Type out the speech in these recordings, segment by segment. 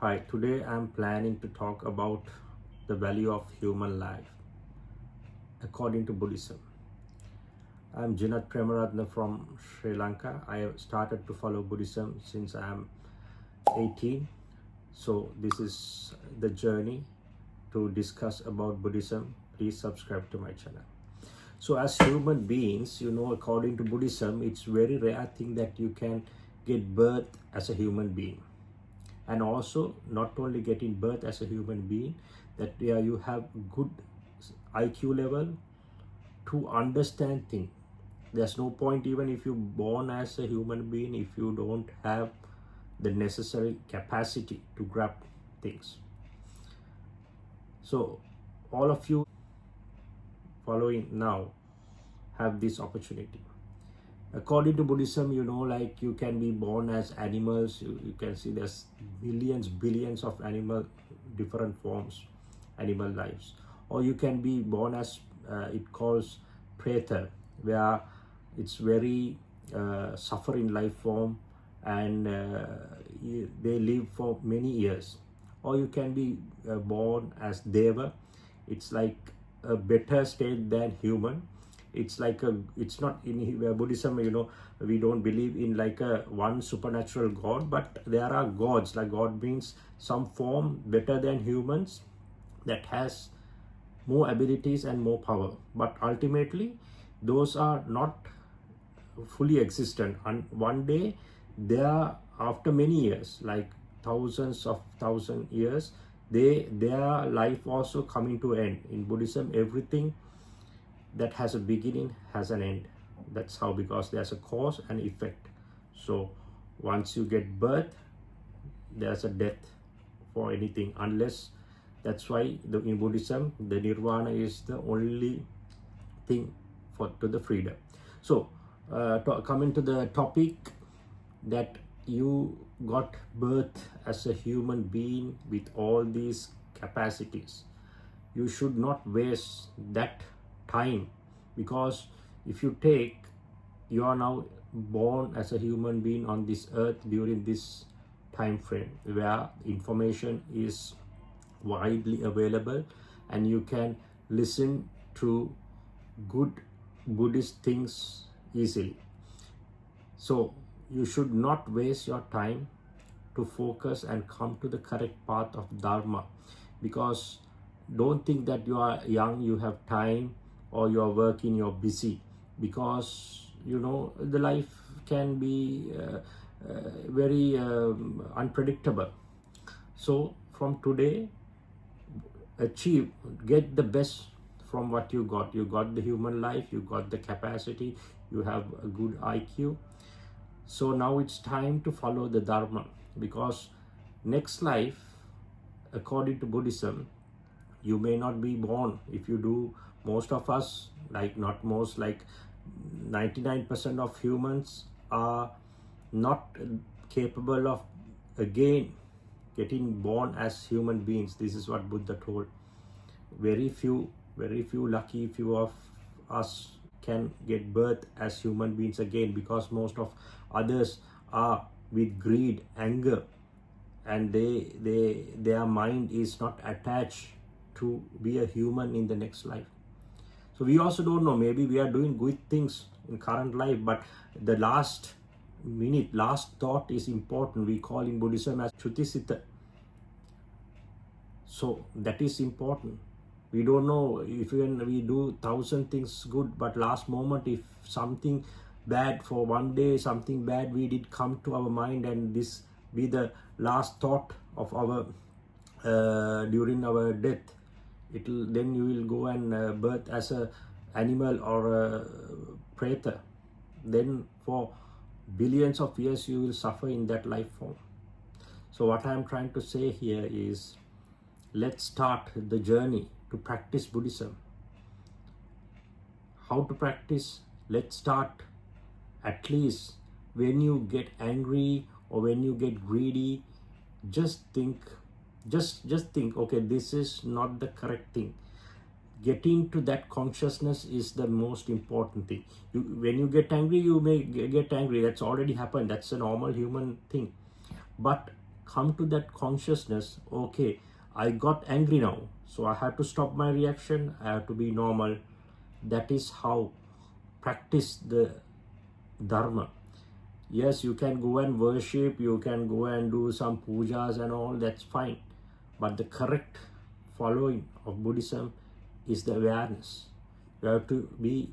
Hi, today I'm planning to talk about the value of human life according to Buddhism. I'm Jinat Premaratna from Sri Lanka. I have started to follow Buddhism since I'm 18. So this is the journey to discuss about Buddhism. Please subscribe to my channel. So as human beings, according to Buddhism, it's very rare thing that you can get birth as a human being. And also not only getting birth as a human being, that you have good IQ level to understand things. There's no point even if you're born as a human being if you don't have the necessary capacity to grab things. So all of you following now have this opportunity. According to Buddhism, like you can be born as animals. You can see there's billions of animal, different forms, animal lives. Or you can be born as, it calls preta, where it's very suffering life form and they live for many years. Or you can be born as deva. It's like a better state than human. It's like it's not in Buddhism, we don't believe in like a one supernatural God, but there are gods. Like God means some form better than humans that has more abilities and more power, but ultimately those are not fully existent. And one day after many years, like thousand years, their life also coming to end. In Buddhism, everything that has a beginning has an end. That's how, because there's a cause and effect. So once you get birth, there's a death for anything, unless, that's why in Buddhism the nirvana is the only thing to the freedom. So coming to the topic, that you got birth as a human being with all these capacities, you should not waste that time, because if you are now born as a human being on this earth during this time frame where information is widely available and you can listen to good Buddhist things easily. So you should not waste your time to focus and come to the correct path of Dharma, because don't think that you are young, you have time, or you are working, you're busy, because the life can be very unpredictable. So from today, get the best from what you got. You got the human life, you got the capacity, you have a good IQ. So now it's time to follow the Dharma, because next life, according to Buddhism, you may not be born. If you do, most of us, like not most, like 99% of humans are not capable of again getting born as human beings. This is what Buddha told. Very few lucky few of us can get birth as human beings again, because most of others are with greed, anger, and their mind is not attached to be a human in the next life. So we also don't know, maybe we are doing good things in current life, but the last thought is important. We call in Buddhism as Chutisita. So that is important. We don't know if we do 1,000 things good, but last moment, if something bad for one day, something bad we did come to our mind, and this be the last thought of our during our death, then you will go and birth as a animal or a preta. Then for billions of years you will suffer in that life form. So what I am trying to say here is, let's start the journey to practice Buddhism. How to practice? Let's start at least when you get angry or when you get greedy, just think, okay, this is not the correct thing. Getting to that consciousness is the most important thing. When you get angry, you may get angry. That's already happened. That's a normal human thing. But come to that consciousness, okay, I got angry now, so I have to stop my reaction, I have to be normal. That is how practice the dharma. Yes, you can go and worship, you can go and do some pujas and all, that's fine. But the correct following of Buddhism is the awareness. You have to be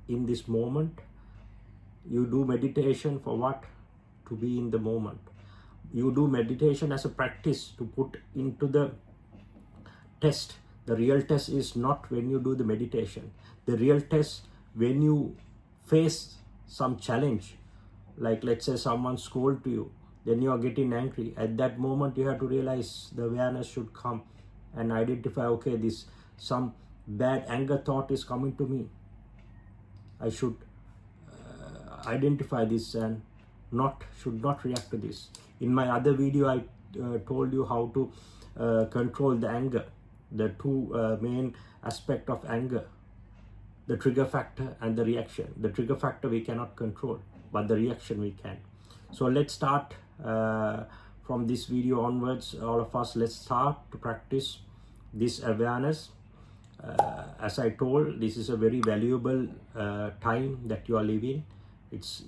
in this moment. You do meditation for what? To be in the moment. You do meditation as a practice to put into the test. The real test is not when you do the meditation. The real test when you face some challenge, like let's say someone scold to you, then you are getting angry. At that moment you have to realize the awareness should come and identify, okay, this some bad anger thought is coming to me. I should identify this and should not react to this. In my other video I told you how to control the anger, the two main aspect of anger, the trigger factor and the reaction. The trigger factor we cannot control, but the reaction we can. So let's start from this video onwards, all of us, let's start to practice this awareness. As I told, this is a very valuable time that you are living.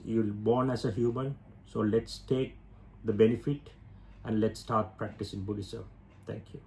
You're born as a human, so let's take the benefit and let's start practicing Buddhism. Thank you.